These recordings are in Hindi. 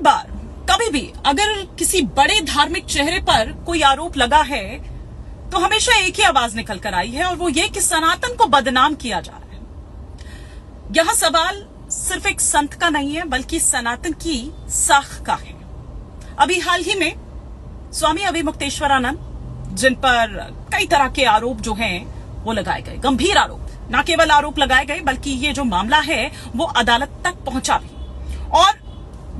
बार कभी भी अगर किसी बड़े धार्मिक चेहरे पर कोई आरोप लगा है तो हमेशा एक ही आवाज निकल कर आई है और वो ये कि सनातन को बदनाम किया जा रहा है। यह सवाल सिर्फ एक संत का नहीं है बल्कि सनातन की साख का है। अभी हाल ही में स्वामी अभिमुक्तेश्वरानंद, जिन पर कई तरह के आरोप जो हैं वो लगाए गए, गंभीर आरोप, न केवल आरोप लगाए गए बल्कि ये जो मामला है वो अदालत तक पहुंचा भी। और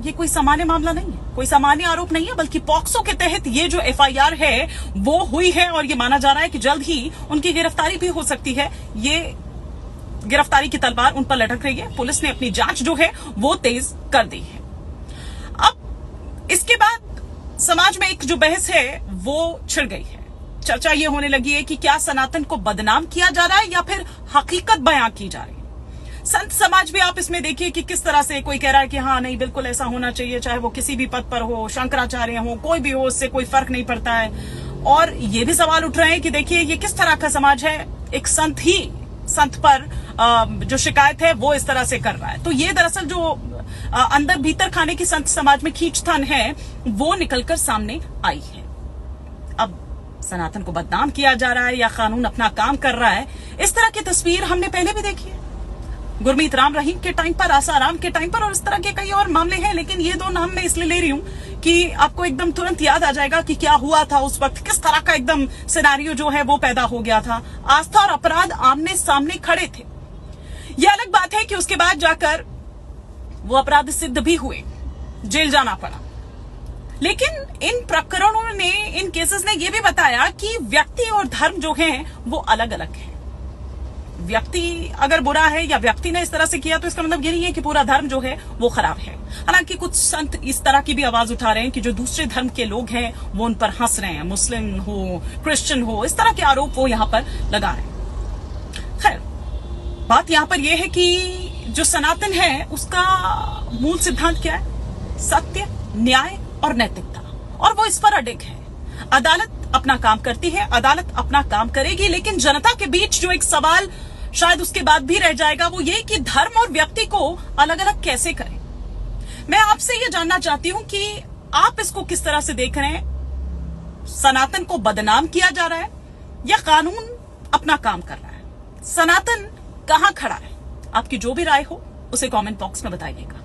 ये कोई सामान्य मामला नहीं है, कोई सामान्य आरोप नहीं है, बल्कि पॉक्सो के तहत ये जो एफआईआर है वो हुई है और ये माना जा रहा है कि जल्द ही उनकी गिरफ्तारी भी हो सकती है। ये गिरफ्तारी की तलवार उन पर लटक रही है। पुलिस ने अपनी जांच जो है वो तेज कर दी है। अब इसके बाद समाज में एक जो बहस है वो छिड़ गई है। चर्चा ये होने लगी है कि क्या सनातन को बदनाम किया जा रहा है या फिर हकीकत बयां की जा रही है। संत समाज भी आप इसमें देखिए कि किस तरह से कोई कह रहा है कि हाँ नहीं बिल्कुल ऐसा होना चाहिए, चाहे वो किसी भी पद पर हो, शंकराचार्य हो, कोई भी हो, उससे कोई फर्क नहीं पड़ता है। और ये भी सवाल उठ रहे हैं कि देखिए ये किस तरह का समाज है, एक संत पर जो शिकायत है वो इस तरह से कर रहा है। तो ये दरअसल जो अंदर भीतर खाने की संत समाज में खींचतान है वो निकलकर सामने आई है। अब सनातन को बदनाम किया जा रहा है या कानून अपना काम कर रहा है, इस तरह की तस्वीर हमने पहले भी देखी है। गुरमीत राम रहीम के टाइम पर, आसाराम के टाइम पर, और इस तरह के कई और मामले हैं। लेकिन ये दो नाम मैं इसलिए ले रही हूं कि आपको एकदम तुरंत याद आ जाएगा कि क्या हुआ था उस वक्त, किस तरह का एकदम सिनेरियो जो है वो पैदा हो गया था। आस्था और अपराध आमने सामने खड़े थे। ये अलग बात है कि उसके बाद जाकर वो अपराध सिद्ध भी हुए, जेल जाना पड़ा। लेकिन इन प्रकरणों ने, इन केसेस ने यह भी बताया कि व्यक्ति और धर्म जो है वो अलग अलग है। व्यक्ति अगर बुरा है या व्यक्ति ने इस तरह से किया तो इसका मतलब ये नहीं है कि पूरा धर्म जो है वो खराब है। हालांकि कुछ संत इस तरह की भी आवाज उठा रहे हैं कि जो दूसरे धर्म के लोग हैं वो उन पर हंस रहे हैं, मुस्लिम हो, क्रिश्चियन हो, इस तरह के आरोप वो यहां पर लगा रहे हैं। खैर, बात यहां पर यह है कि जो सनातन है उसका मूल सिद्धांत क्या है? सत्य, न्याय और नैतिकता, और वो इस पर अडिग है। अदालत अपना काम करती है, अदालत अपना काम करेगी, लेकिन जनता के बीच जो एक सवाल शायद उसके बाद भी रह जाएगा वो ये कि धर्म और व्यक्ति को अलग अलग कैसे करें। मैं आपसे ये जानना चाहती हूं कि आप इसको किस तरह से देख रहे हैं। सनातन को बदनाम किया जा रहा है या कानून अपना काम कर रहा है? सनातन कहां खड़ा है? आपकी जो भी राय हो उसे कमेंट बॉक्स में बताइएगा।